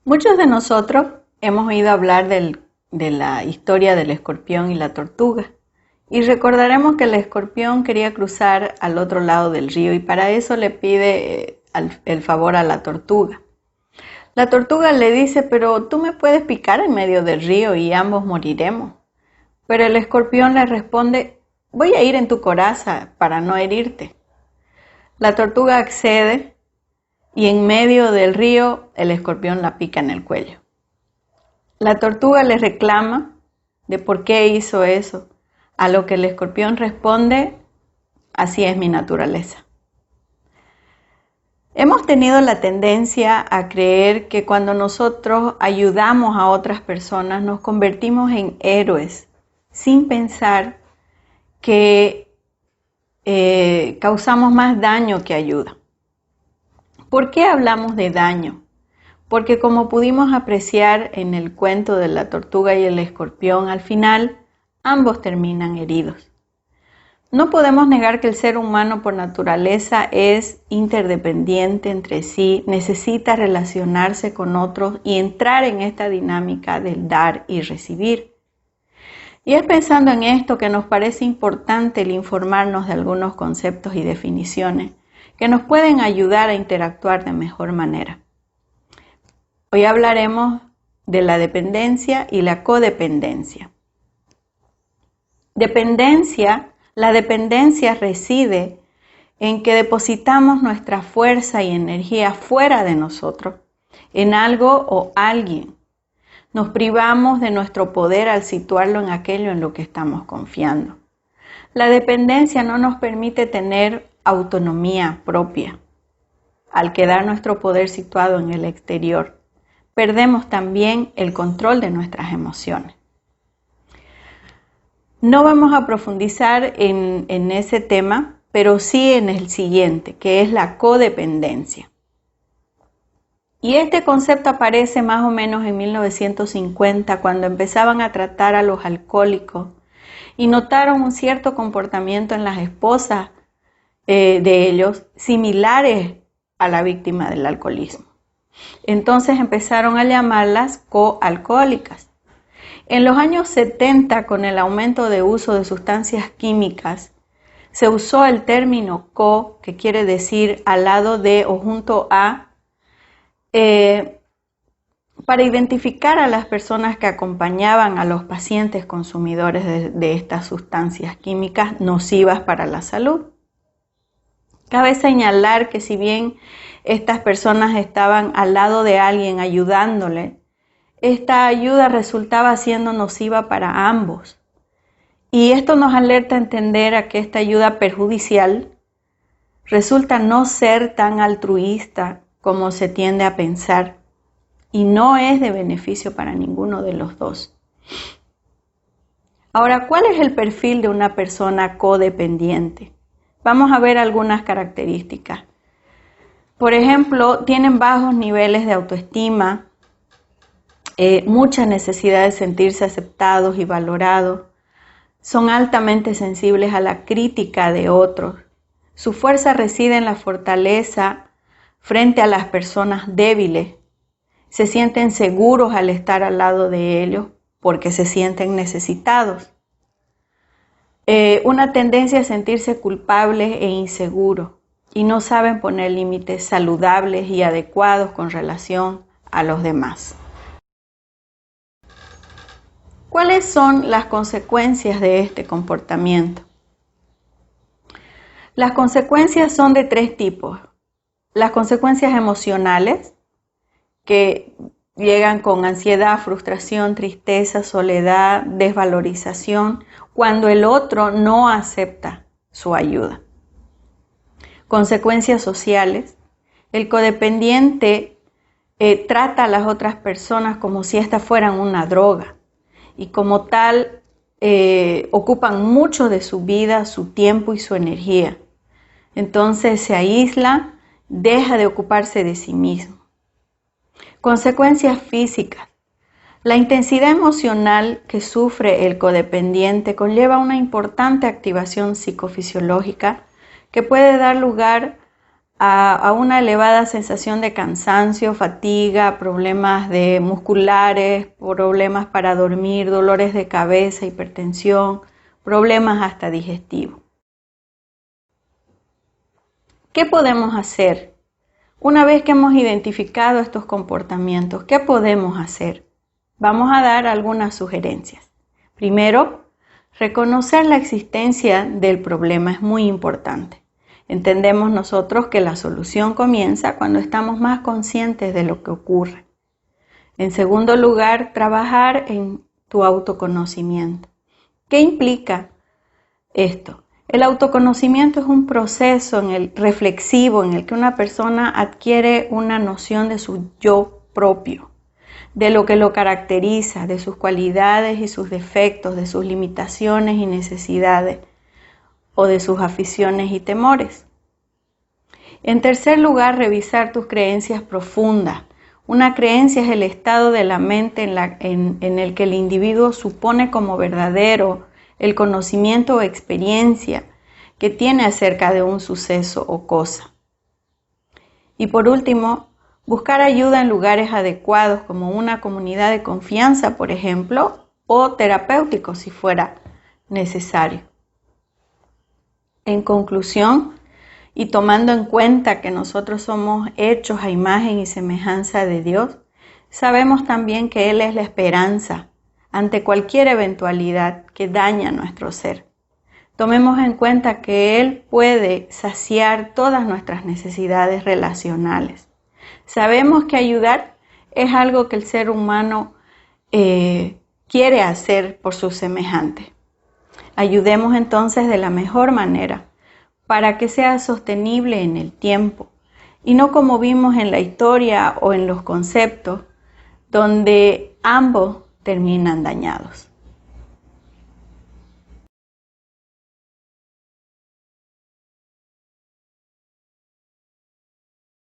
Muchos de nosotros hemos oído hablar de la historia del escorpión y la tortuga. Y recordaremos que el escorpión quería cruzar al otro lado del río y para eso le pide el favor a la tortuga. La tortuga le dice, pero tú me puedes picar en medio del río y ambos moriremos. Pero el escorpión le responde, voy a ir en tu coraza para no herirte. La tortuga accede y en medio del río el escorpión la pica en el cuello. La tortuga le reclama de por qué hizo eso, a lo que el escorpión responde, así es mi naturaleza. Hemos tenido la tendencia a creer que cuando nosotros ayudamos a otras personas nos convertimos en héroes, sin pensar que causamos más daño que ayuda. ¿Por qué hablamos de daño? Porque como pudimos apreciar en el cuento de la tortuga y el escorpión, al final ambos terminan heridos. No podemos negar que el ser humano por naturaleza es interdependiente entre sí, necesita relacionarse con otros y entrar en esta dinámica del dar y recibir. Y es pensando en esto que nos parece importante el informarnos de algunos conceptos y definiciones que nos pueden ayudar a interactuar de mejor manera. Hoy hablaremos de la dependencia y la codependencia. La dependencia reside en que depositamos nuestra fuerza y energía fuera de nosotros, en algo o alguien. Nos privamos de nuestro poder al situarlo en aquello en lo que estamos confiando. La dependencia no nos permite tener autonomía propia. Al quedar nuestro poder situado en el exterior, perdemos también el control de nuestras emociones. No vamos a profundizar en ese tema, pero sí en el siguiente, que es la codependencia. Y este concepto aparece más o menos en 1950, cuando empezaban a tratar a los alcohólicos y notaron un cierto comportamiento en las esposas de ellos, similares a la víctima del alcoholismo. Entonces empezaron a llamarlas coalcohólicas. En los años 70, con el aumento de uso de sustancias químicas, se usó el término co, que quiere decir al lado de o junto a, para identificar a las personas que acompañaban a los pacientes consumidores de estas sustancias químicas nocivas para la salud. Cabe señalar que si bien estas personas estaban al lado de alguien ayudándole, esta ayuda resultaba siendo nociva para ambos. Y esto nos alerta a entender a que esta ayuda perjudicial resulta no ser tan altruista como se tiende a pensar y no es de beneficio para ninguno de los dos. Ahora, ¿cuál es el perfil de una persona codependiente? Vamos a ver algunas características. Por ejemplo, tienen bajos niveles de autoestima, mucha necesidad de sentirse aceptados y valorados, son altamente sensibles a la crítica de otros. Su fuerza reside en la fortaleza frente a las personas débiles. Se sienten seguros al estar al lado de ellos porque se sienten necesitados. Una tendencia a sentirse culpables e inseguros y no saben poner límites saludables y adecuados con relación a los demás. ¿Cuáles son las consecuencias de este comportamiento? Las consecuencias son de tres tipos. Las consecuencias emocionales, que llegan con ansiedad, frustración, tristeza, soledad, desvalorización, cuando el otro no acepta su ayuda. Consecuencias sociales. El codependiente trata a las otras personas como si éstas fueran una droga y como tal ocupan mucho de su vida, su tiempo y su energía. Entonces se aísla, deja de ocuparse de sí mismo. Consecuencias físicas. La intensidad emocional que sufre el codependiente conlleva una importante activación psicofisiológica que puede dar lugar a una elevada sensación de cansancio, fatiga, problemas musculares, problemas para dormir, dolores de cabeza, hipertensión, problemas hasta digestivos. ¿Qué podemos hacer? Una vez que hemos identificado estos comportamientos, ¿qué podemos hacer? Vamos a dar algunas sugerencias. Primero, reconocer la existencia del problema es muy importante. Entendemos nosotros que la solución comienza cuando estamos más conscientes de lo que ocurre. En segundo lugar, trabajar en tu autoconocimiento. ¿Qué implica esto? El autoconocimiento es un proceso reflexivo en el que una persona adquiere una noción de su yo propio, de lo que lo caracteriza, de sus cualidades y sus defectos, de sus limitaciones y necesidades, o de sus aficiones y temores. En tercer lugar, revisar tus creencias profundas. Una creencia es el estado de la mente en el que el individuo supone como verdadero el conocimiento o experiencia que tiene acerca de un suceso o cosa. Y por último, buscar ayuda en lugares adecuados como una comunidad de confianza, por ejemplo, o terapéutico si fuera necesario. En conclusión, y tomando en cuenta que nosotros somos hechos a imagen y semejanza de Dios, sabemos también que Él es la esperanza ante cualquier eventualidad que daña nuestro ser. Tomemos en cuenta que Él puede saciar todas nuestras necesidades relacionales. Sabemos que ayudar es algo que el ser humano quiere hacer por sus semejantes. Ayudemos entonces de la mejor manera para que sea sostenible en el tiempo y no como vimos en la historia o en los conceptos donde ambos terminan dañados.